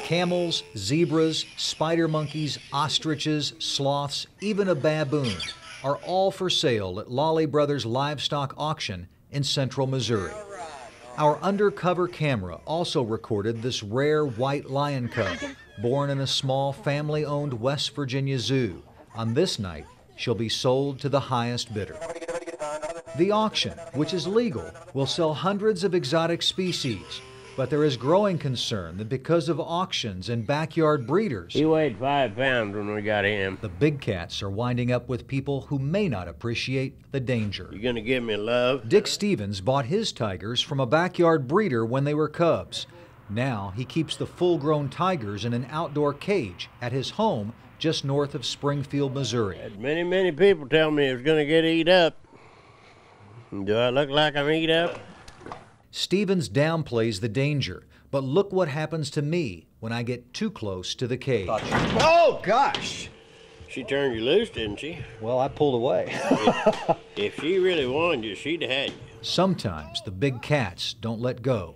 Camels, zebras, spider monkeys, ostriches, sloths, even a baboon are all for sale at Lawley Brothers Livestock Auction in central Missouri. Our undercover camera also recorded this rare white lion cub, born in a small family-owned West Virginia zoo. On this night, she'll be sold to the highest bidder. The auction, which is legal, will sell hundreds of exotic species, but there is growing concern that because of auctions and backyard breeders, he weighed 5 pounds when we got him. The big cats are winding up with people who may not appreciate the danger. You gonna give me love? Dick Stevens bought his tigers from a backyard breeder when they were cubs. Now he keeps the full-grown tigers in an outdoor cage at his home just north of Springfield, Missouri. Many people tell me it's gonna get eat up. Do I look like I'm eat up? Stevens downplays the danger, but look what happens to me when I get too close to the cage. Oh, gosh! She turned you loose, didn't she? Well, I pulled away. If she really wanted you, she'd have had you. Sometimes the big cats don't let go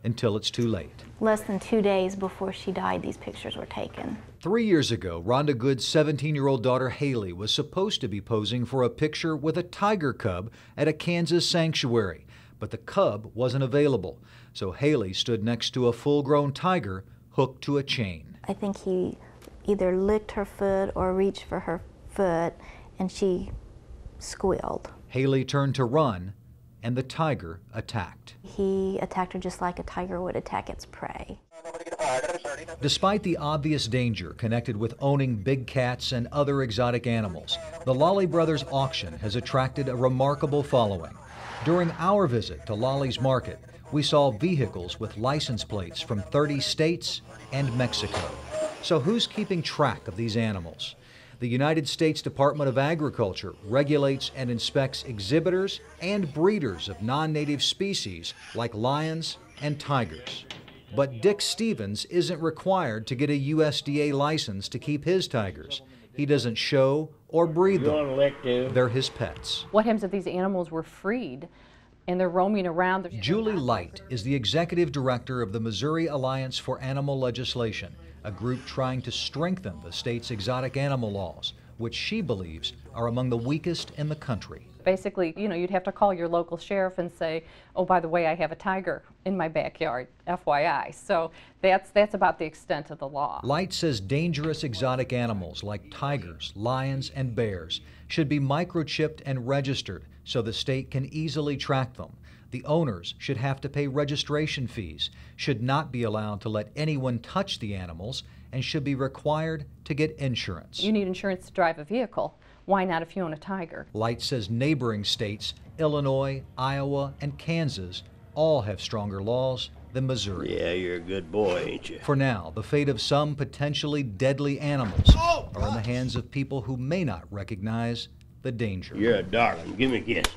until it's too late. Less than 2 days before she died, these pictures were taken. 3 years ago, Rhonda Good's 17-year-old daughter Haley was supposed to be posing for a picture with a tiger cub at a Kansas sanctuary, but the cub wasn't available. So Haley stood next to a full-grown tiger hooked to a chain. I think he either licked her foot or reached for her foot, and she squealed. Haley turned to run, and the tiger attacked. He attacked her just like a tiger would attack its prey. Despite the obvious danger connected with owning big cats and other exotic animals, the Lawley Brothers auction has attracted a remarkable following. During our visit to Lawley's Market, we saw vehicles with license plates from 30 states and Mexico. So who's keeping track of these animals? The United States Department of Agriculture regulates and inspects exhibitors and breeders of non-native species like lions and tigers. But Dick Stevens isn't required to get a USDA license to keep his tigers. He doesn't show or breed them. They're his pets. What happens if these animals were freed and they're roaming around? Julie Light is the executive director of the Missouri Alliance for Animal Legislation, a group trying to strengthen the state's exotic animal laws, which she believes are among the weakest in the country. Basically, you'd have to call your local sheriff and say, oh, by the way, I have a tiger in my backyard, FYI. So that's about the extent of the law. Light says dangerous exotic animals like tigers, lions, and bears should be microchipped and registered so the state can easily track them. The owners should have to pay registration fees, should not be allowed to let anyone touch the animals, and should be required to get insurance. You need insurance to drive a vehicle. Why not if you own a tiger? Light says neighboring states, Illinois, Iowa, and Kansas, all have stronger laws than Missouri. Yeah, you're a good boy, ain't you? For now, the fate of some potentially deadly animals are in the hands of people who may not recognize the danger. You're a darling. Give me a kiss.